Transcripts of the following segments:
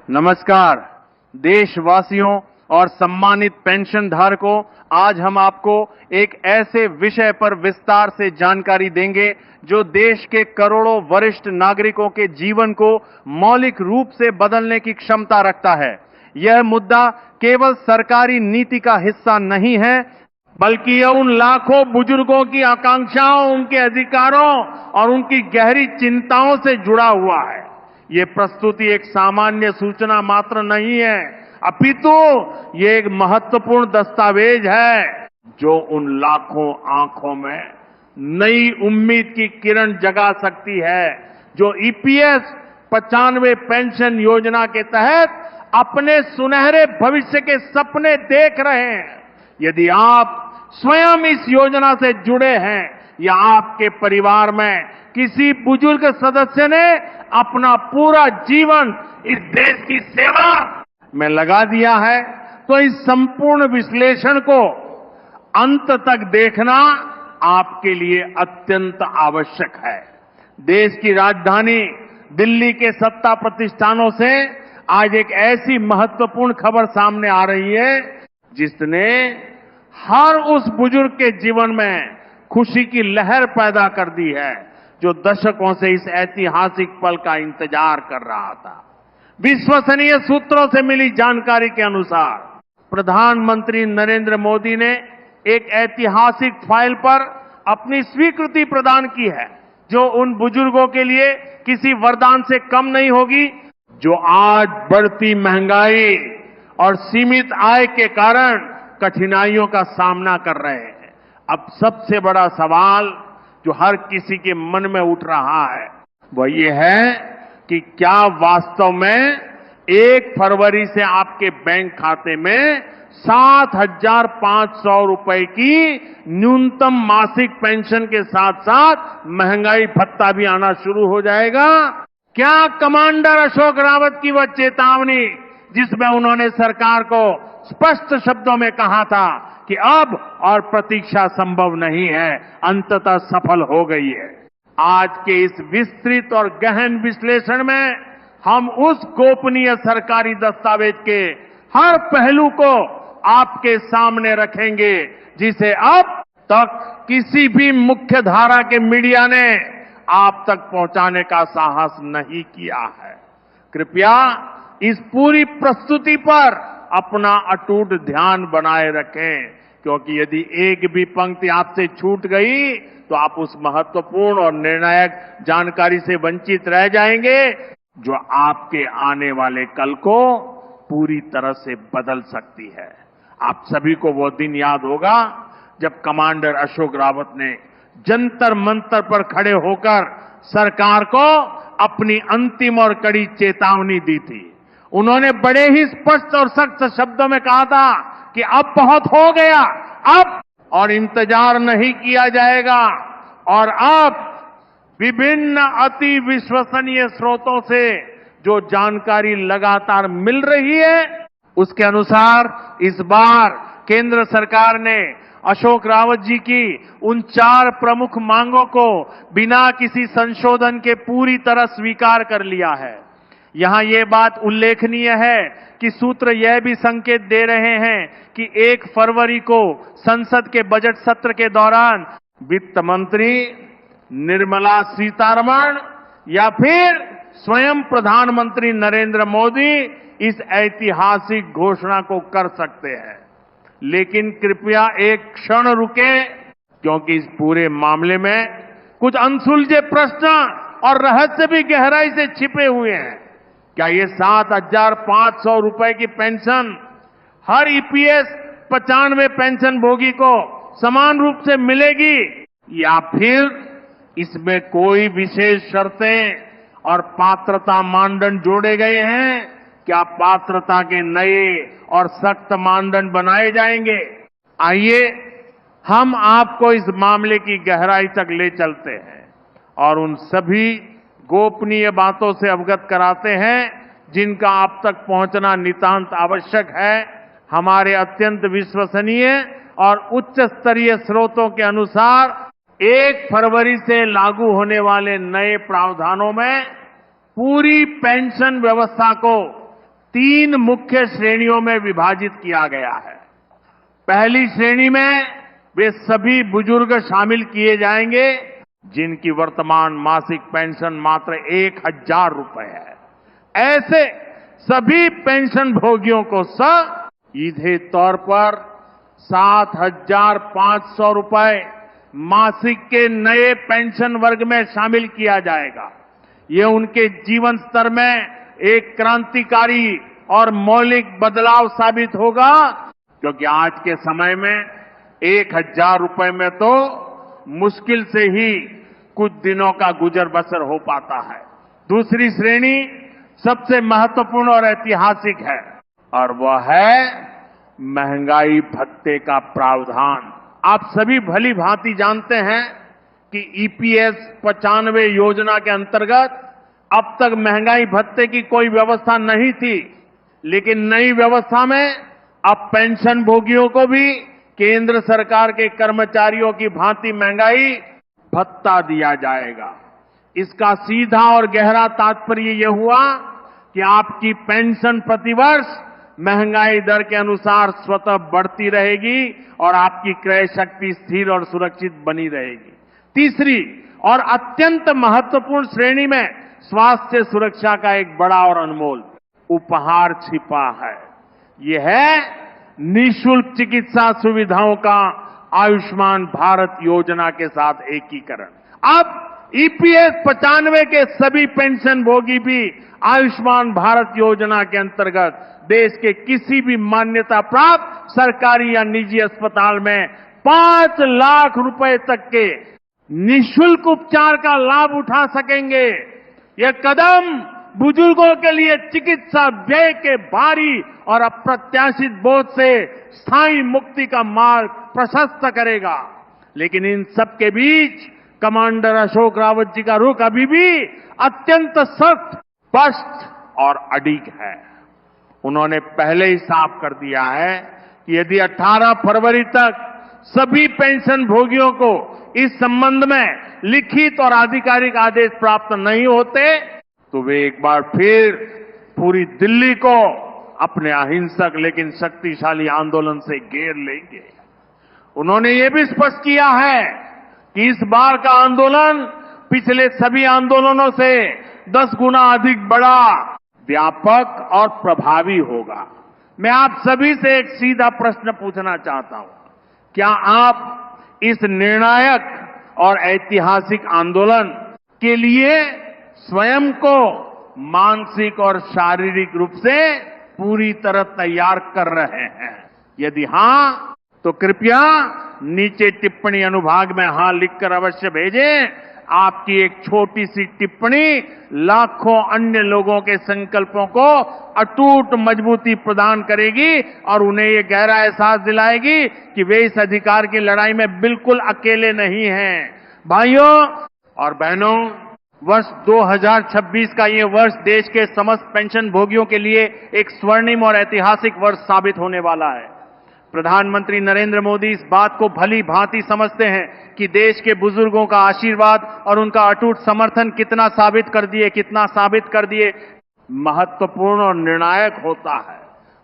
नमस्कार देशवासियों और सम्मानित पेंशन धारकों, आज हम आपको एक ऐसे विषय पर विस्तार से जानकारी देंगे जो देश के करोड़ों वरिष्ठ नागरिकों के जीवन को मौलिक रूप से बदलने की क्षमता रखता है। यह मुद्दा केवल सरकारी नीति का हिस्सा नहीं है, बल्कि यह उन लाखों बुजुर्गों की आकांक्षाओं, उनके अधिकारों और उनकी गहरी चिंताओं से जुड़ा हुआ है। ये प्रस्तुति एक सामान्य सूचना मात्र नहीं है, अपितु ये एक महत्वपूर्ण दस्तावेज है जो उन लाखों आंखों में नई उम्मीद की किरण जगा सकती है, जो ईपीएस 95 पेंशन योजना के तहत अपने सुनहरे भविष्य के सपने देख रहे हैं। यदि आप स्वयं इस योजना से जुड़े हैं या आपके परिवार में किसी बुजुर्ग सदस्य ने अपना पूरा जीवन इस देश की सेवा में लगा दिया है, तो इस संपूर्ण विश्लेषण को अंत तक देखना आपके लिए अत्यंत आवश्यक है। देश की राजधानी दिल्ली के सत्ता प्रतिष्ठानों से आज एक ऐसी महत्वपूर्ण खबर सामने आ रही है जिसने हर उस बुजुर्ग के जीवन में खुशी की लहर पैदा कर दी है जो दशकों से इस ऐतिहासिक पल का इंतजार कर रहा था। विश्वसनीय सूत्रों से मिली जानकारी के अनुसार प्रधानमंत्री नरेंद्र मोदी ने एक ऐतिहासिक फाइल पर अपनी स्वीकृति प्रदान की है, जो उन बुजुर्गों के लिए किसी वरदान से कम नहीं होगी जो आज बढ़ती महंगाई और सीमित आय के कारण कठिनाइयों का सामना कर रहे हैं। अब सबसे बड़ा सवाल जो हर किसी के मन में उठ रहा है वह ये है कि क्या वास्तव में 1 फरवरी से आपके बैंक खाते में 7,500 रुपए की न्यूनतम मासिक पेंशन के साथ साथ महंगाई भत्ता भी आना शुरू हो जाएगा? क्या कमांडर अशोक रावत की वह चेतावनी जिसमें उन्होंने सरकार को स्पष्ट शब्दों में कहा था कि अब और प्रतीक्षा संभव नहीं है, अंततः सफल हो गई है। आज के इस विस्तृत और गहन विश्लेषण में हम उस गोपनीय सरकारी दस्तावेज के हर पहलू को आपके सामने रखेंगे जिसे अब तक किसी भी मुख्य धारा के मीडिया ने आप तक पहुंचाने का साहस नहीं किया है। कृपया इस पूरी प्रस्तुति पर अपना अटूट ध्यान बनाए रखें, क्योंकि यदि एक भी पंक्ति आपसे छूट गई तो आप उस महत्वपूर्ण और निर्णायक जानकारी से वंचित रह जाएंगे जो आपके आने वाले कल को पूरी तरह से बदल सकती है। आप सभी को वो दिन याद होगा जब कमांडर अशोक रावत ने जंतर मंतर पर खड़े होकर सरकार को अपनी अंतिम और कड़ी चेतावनी दी थी। उन्होंने बड़े ही स्पष्ट और सख्त शब्दों में कहा था कि अब बहुत हो गया, अब और इंतजार नहीं किया जाएगा। और अब विभिन्न अति विश्वसनीय स्रोतों से जो जानकारी लगातार मिल रही है उसके अनुसार इस बार केंद्र सरकार ने अशोक रावत जी की उन 4 प्रमुख मांगों को बिना किसी संशोधन के पूरी तरह स्वीकार कर लिया है। यहां ये बात उल्लेखनीय है कि सूत्र यह भी संकेत दे रहे हैं कि 1 फरवरी को संसद के बजट सत्र के दौरान वित्त मंत्री निर्मला सीतारमण या फिर स्वयं प्रधानमंत्री नरेंद्र मोदी इस ऐतिहासिक घोषणा को कर सकते हैं। लेकिन कृपया एक क्षण रुके, क्योंकि इस पूरे मामले में कुछ अनसुलझे प्रश्न और रहस्य भी गहराई से छिपे हुए हैं। क्या ये 7,500 रुपए की पेंशन हर ईपीएस 95 पेंशन भोगी को समान रूप से मिलेगी, या फिर इसमें कोई विशेष शर्तें और पात्रता मानदंड जोड़े गए हैं? क्या पात्रता के नए और सख्त मानदंड बनाए जाएंगे? आइए हम आपको इस मामले की गहराई तक ले चलते हैं और उन सभी गोपनीय बातों से अवगत कराते हैं जिनका आप तक पहुंचना नितांत आवश्यक है। हमारे अत्यंत विश्वसनीय और उच्च स्तरीय स्रोतों के अनुसार 1 फरवरी से लागू होने वाले नए प्रावधानों में पूरी पेंशन व्यवस्था को 3 मुख्य श्रेणियों में विभाजित किया गया है। पहली श्रेणी में वे सभी बुजुर्ग शामिल किए जाएंगे जिनकी वर्तमान मासिक पेंशन मात्र 1,000 रुपए है। ऐसे सभी पेंशन भोगियों को सीधे तौर पर 7,500 रुपए मासिक के नए पेंशन वर्ग में शामिल किया जाएगा। ये उनके जीवन स्तर में एक क्रांतिकारी और मौलिक बदलाव साबित होगा, क्योंकि आज के समय में 1,000 रुपए में तो मुश्किल से ही कुछ दिनों का गुजर बसर हो पाता है। दूसरी श्रेणी सबसे महत्वपूर्ण और ऐतिहासिक है और वह है महंगाई भत्ते का प्रावधान। आप सभी भली भांति जानते हैं कि ईपीएस 95 योजना के अंतर्गत अब तक महंगाई भत्ते की कोई व्यवस्था नहीं थी, लेकिन नई व्यवस्था में अब पेंशन भोगियों को भी केंद्र सरकार के कर्मचारियों की भांति महंगाई भत्ता दिया जाएगा। इसका सीधा और गहरा तात्पर्य यह हुआ कि आपकी पेंशन प्रतिवर्ष महंगाई दर के अनुसार स्वतः बढ़ती रहेगी और आपकी क्रय शक्ति स्थिर और सुरक्षित बनी रहेगी। तीसरी और अत्यंत महत्वपूर्ण श्रेणी में स्वास्थ्य सुरक्षा का एक बड़ा और अनमोल उपहार छिपा है। यह है निःशुल्क चिकित्सा सुविधाओं का आयुष्मान भारत योजना के साथ एकीकरण। अब ईपीएस 95 के सभी पेंशन भोगी भी आयुष्मान भारत योजना के अंतर्गत देश के किसी भी मान्यता प्राप्त सरकारी या निजी अस्पताल में 5 लाख रुपए तक के निःशुल्क उपचार का लाभ उठा सकेंगे। यह कदम बुजुर्गों के लिए चिकित्सा व्यय के भारी और अप्रत्याशित बोझ से स्थायी मुक्ति का मार्ग प्रशस्त करेगा। लेकिन इन सब के बीच कमांडर अशोक रावत जी का रुख अभी भी अत्यंत सख्त, स्पष्ट और अडिग है। उन्होंने पहले ही साफ कर दिया है कि यदि 18 फरवरी तक सभी पेंशन भोगियों को इस संबंध में लिखित और आधिकारिक आदेश प्राप्त नहीं होते तो वे एक बार फिर पूरी दिल्ली को अपने अहिंसक लेकिन शक्तिशाली आंदोलन से घेर लेंगे। उन्होंने ये भी स्पष्ट किया है कि इस बार का आंदोलन पिछले सभी आंदोलनों से 10 गुना अधिक बड़ा, व्यापक और प्रभावी होगा। मैं आप सभी से एक सीधा प्रश्न पूछना चाहता हूं, क्या आप इस निर्णायक और ऐतिहासिक आंदोलन के लिए स्वयं को मानसिक और शारीरिक रूप से पूरी तरह तैयार कर रहे हैं? यदि हां, तो कृपया नीचे टिप्पणी अनुभाग में हां लिखकर अवश्य भेजें। आपकी एक छोटी सी टिप्पणी लाखों अन्य लोगों के संकल्पों को अटूट मजबूती प्रदान करेगी और उन्हें ये गहरा एहसास दिलाएगी कि वे इस अधिकार की लड़ाई में बिल्कुल अकेले नहीं हैं। भाइयों और बहनों, वर्ष 2026 का ये वर्ष देश के समस्त पेंशन भोगियों के लिए एक स्वर्णिम और ऐतिहासिक वर्ष साबित होने वाला है। प्रधानमंत्री नरेंद्र मोदी इस बात को भली भांति समझते हैं कि देश के बुजुर्गों का आशीर्वाद और उनका अटूट समर्थन कितना साबित कर दिए महत्वपूर्ण और निर्णायक होता है।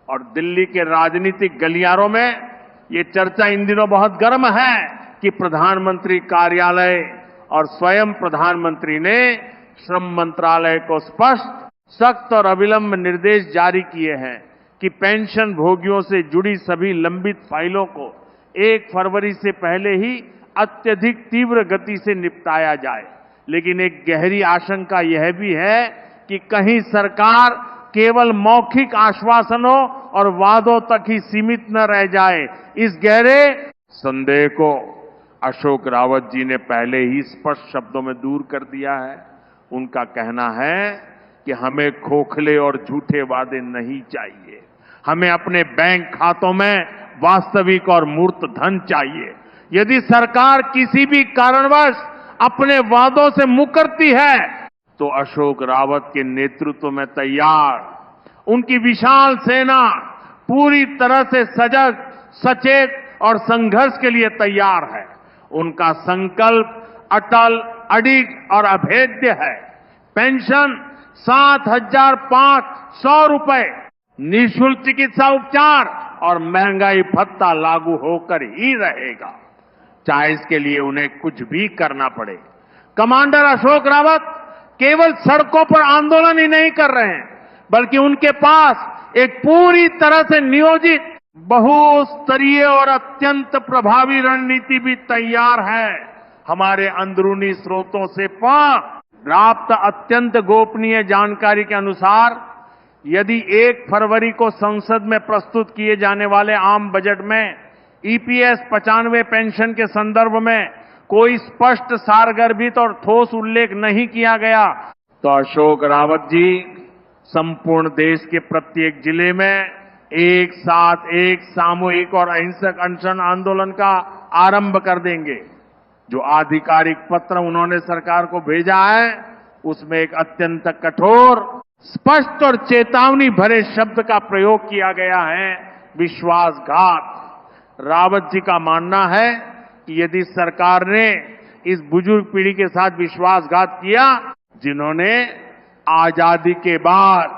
और दिल्ली के राजनीतिक गलियारों में ये चर्चा इन दिनों बहुत गर्म है कि प्रधानमंत्री कार्यालय और स्वयं प्रधानमंत्री ने श्रम मंत्रालय को स्पष्ट, सख्त और अविलंब निर्देश जारी किए हैं कि पेंशन भोगियों से जुड़ी सभी लंबित फाइलों को 1 फरवरी से पहले ही अत्यधिक तीव्र गति से निपटाया जाए। लेकिन एक गहरी आशंका यह भी है कि कहीं सरकार केवल मौखिक आश्वासनों और वादों तक ही सीमित न रह जाए। इस गहरे संदेह को अशोक रावत जी ने पहले ही स्पष्ट शब्दों में दूर कर दिया है। उनका कहना है कि हमें खोखले और झूठे वादे नहीं चाहिए, हमें अपने बैंक खातों में वास्तविक और मूर्त धन चाहिए। यदि सरकार किसी भी कारणवश अपने वादों से मुकरती है तो अशोक रावत के नेतृत्व में तैयार उनकी विशाल सेना पूरी तरह से सजग, सचेत और संघर्ष के लिए तैयार है। उनका संकल्प अटल, अडिग और अभेद्य है। पेंशन 7,500 रुपए निःशुल्क चिकित्सा उपचार और महंगाई भत्ता लागू होकर ही रहेगा, चाहे इसके लिए उन्हें कुछ भी करना पड़े। कमांडर अशोक रावत केवल सड़कों पर आंदोलन ही नहीं कर रहे हैं, बल्कि उनके पास एक पूरी तरह से नियोजित बहुस्तरीय और अत्यंत प्रभावी रणनीति भी तैयार है। हमारे अंदरूनी स्रोतों से प्राप्त अत्यंत गोपनीय जानकारी के अनुसार यदि 1 फरवरी को संसद में प्रस्तुत किए जाने वाले आम बजट में ईपीएस 95 पेंशन के संदर्भ में कोई स्पष्ट, सारगर्भित और ठोस उल्लेख नहीं किया गया, तो अशोक रावत जी संपूर्ण देश के प्रत्येक जिले में एक साथ एक सामूहिक और अहिंसक अनशन आंदोलन का आरंभ कर देंगे। जो आधिकारिक पत्र उन्होंने सरकार को भेजा है, उसमें एक अत्यंत कठोर, स्पष्ट और चेतावनी भरे शब्द का प्रयोग किया गया है, विश्वासघात। रावत जी का मानना है कि यदि सरकार ने इस बुजुर्ग पीढ़ी के साथ विश्वासघात किया, जिन्होंने आजादी के बाद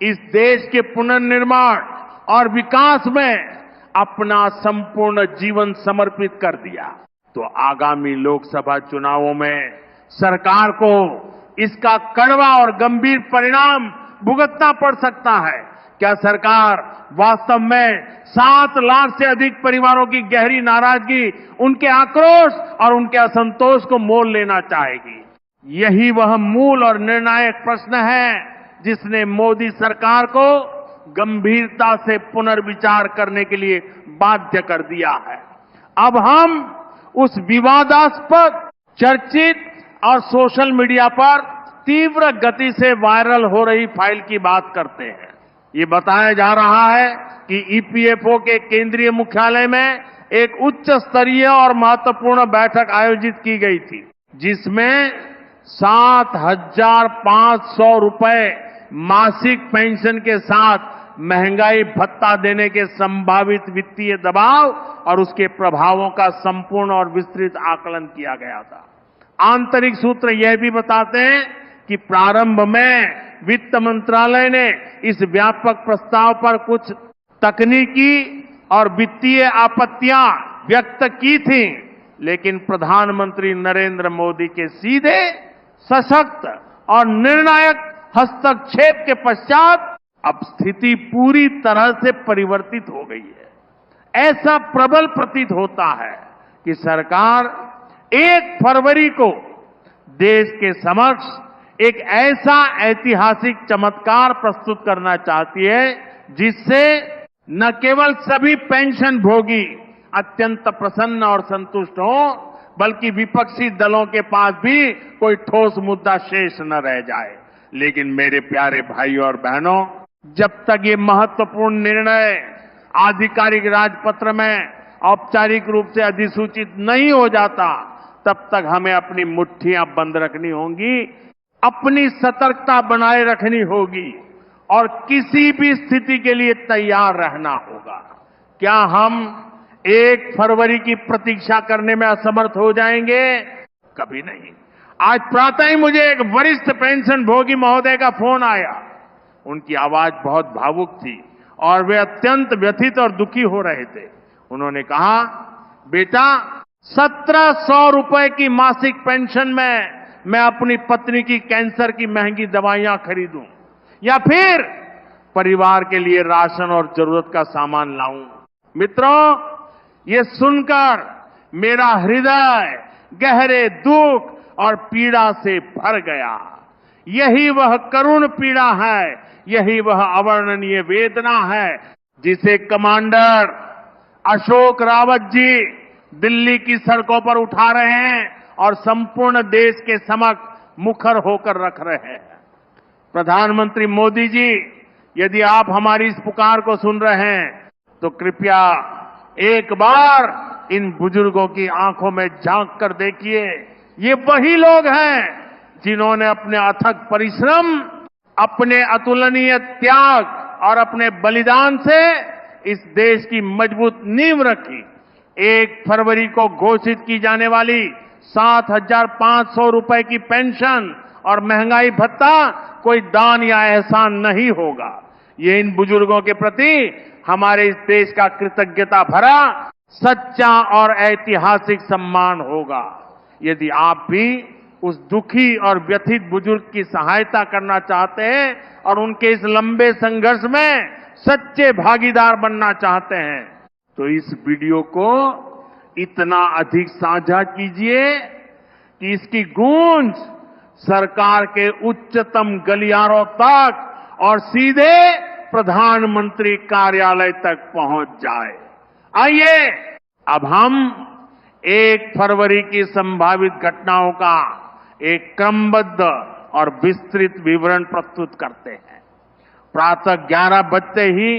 इस देश के पुनर्निर्माण और विकास में अपना संपूर्ण जीवन समर्पित कर दिया, तो आगामी लोकसभा चुनावों में सरकार को इसका कड़वा और गंभीर परिणाम भुगतना पड़ सकता है। क्या सरकार वास्तव में 7 लाख से अधिक परिवारों की गहरी नाराजगी, उनके आक्रोश और उनके असंतोष को मोल लेना चाहेगी? यही वह मूल और निर्णायक प्रश्न है जिसने मोदी सरकार को गंभीरता से पुनर्विचार करने के लिए बाध्य कर दिया है। अब हम उस विवादास्पद, चर्चित और सोशल मीडिया पर तीव्र गति से वायरल हो रही फाइल की बात करते हैं। ये बताया जा रहा है कि ईपीएफओ के केंद्रीय मुख्यालय में एक उच्च स्तरीय और महत्वपूर्ण बैठक आयोजित की गई थी, जिसमें 7,500 रुपए मासिक पेंशन के साथ महंगाई भत्ता देने के संभावित वित्तीय दबाव और उसके प्रभावों का संपूर्ण और विस्तृत आकलन किया गया था। आंतरिक सूत्र यह भी बताते हैं कि प्रारंभ में वित्त मंत्रालय ने इस व्यापक प्रस्ताव पर कुछ तकनीकी और वित्तीय आपत्तियां व्यक्त की थी, लेकिन प्रधानमंत्री नरेंद्र मोदी के सीधे, सशक्त और निर्णायक हस्तक्षेप के पश्चात अब स्थिति पूरी तरह से परिवर्तित हो गई है। ऐसा प्रबल प्रतीत होता है कि सरकार 1 फरवरी को देश के समक्ष एक ऐसा ऐतिहासिक चमत्कार प्रस्तुत करना चाहती है, जिससे न केवल सभी पेंशन भोगी अत्यंत प्रसन्न और संतुष्ट हों, बल्कि विपक्षी दलों के पास भी कोई ठोस मुद्दा शेष न रह जाए। लेकिन मेरे प्यारे भाइयों और बहनों, जब तक ये महत्वपूर्ण निर्णय आधिकारिक राजपत्र में औपचारिक रूप से अधिसूचित नहीं हो जाता, तब तक हमें अपनी मुट्ठियां बंद रखनी होंगी, अपनी सतर्कता बनाए रखनी होगी और किसी भी स्थिति के लिए तैयार रहना होगा। क्या हम 1 फरवरी की प्रतीक्षा करने में असमर्थ हो जाएंगे? कभी नहीं। आज प्रातः ही मुझे एक वरिष्ठ पेंशन भोगी महोदय का फोन आया। उनकी आवाज बहुत भावुक थी और वे अत्यंत व्यथित और दुखी हो रहे थे। उन्होंने कहा, बेटा, 1700 रुपए की मासिक पेंशन में मैं अपनी पत्नी की कैंसर की महंगी दवाइयां खरीदूं या फिर परिवार के लिए राशन और जरूरत का सामान लाऊं? मित्रों, ये सुनकर मेरा हृदय गहरे दुख और पीड़ा से भर गया। यही वह करुण पीड़ा है, यही वह अवर्णनीय वेदना है जिसे कमांडर अशोक रावत जी दिल्ली की सड़कों पर उठा रहे हैं और संपूर्ण देश के समक्ष मुखर होकर रख रहे हैं। प्रधानमंत्री मोदी जी, यदि आप हमारी इस पुकार को सुन रहे हैं, तो कृपया एक बार इन बुजुर्गों की आंखों में झांक कर देखिए। ये वही लोग हैं जिन्होंने अपने अथक परिश्रम, अपने अतुलनीय त्याग और अपने बलिदान से इस देश की मजबूत नींव रखी। 1 फरवरी को घोषित की जाने वाली 7,500 रुपए की पेंशन और महंगाई भत्ता कोई दान या एहसान नहीं होगा। ये इन बुजुर्गों के प्रति हमारे इस देश का कृतज्ञता भरा सच्चा और ऐतिहासिक सम्मान होगा। यदि आप भी उस दुखी और व्यथित बुजुर्ग की सहायता करना चाहते हैं और उनके इस लंबे संघर्ष में सच्चे भागीदार बनना चाहते हैं, तो इस वीडियो को इतना अधिक साझा कीजिए कि इसकी गूंज सरकार के उच्चतम गलियारों तक और सीधे प्रधानमंत्री कार्यालय तक पहुंच जाए। आइए अब हम 1 फरवरी की संभावित घटनाओं का एक क्रमबद्ध और विस्तृत विवरण प्रस्तुत करते हैं। प्रातः 11 बजते ही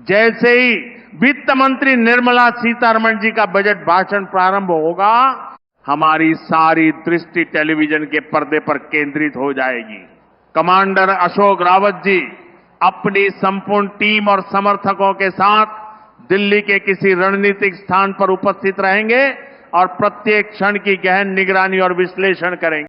जैसे ही वित्त मंत्री निर्मला सीतारमण जी का बजट भाषण प्रारंभ होगा, हमारी सारी दृष्टि टेलीविजन के पर्दे पर केंद्रित हो जाएगी। कमांडर अशोक रावत जी अपनी संपूर्ण टीम और समर्थकों के साथ दिल्ली के किसी रणनीतिक स्थान पर उपस्थित रहेंगे और प्रत्येक क्षण की गहन निगरानी और विश्लेषण करेंगे।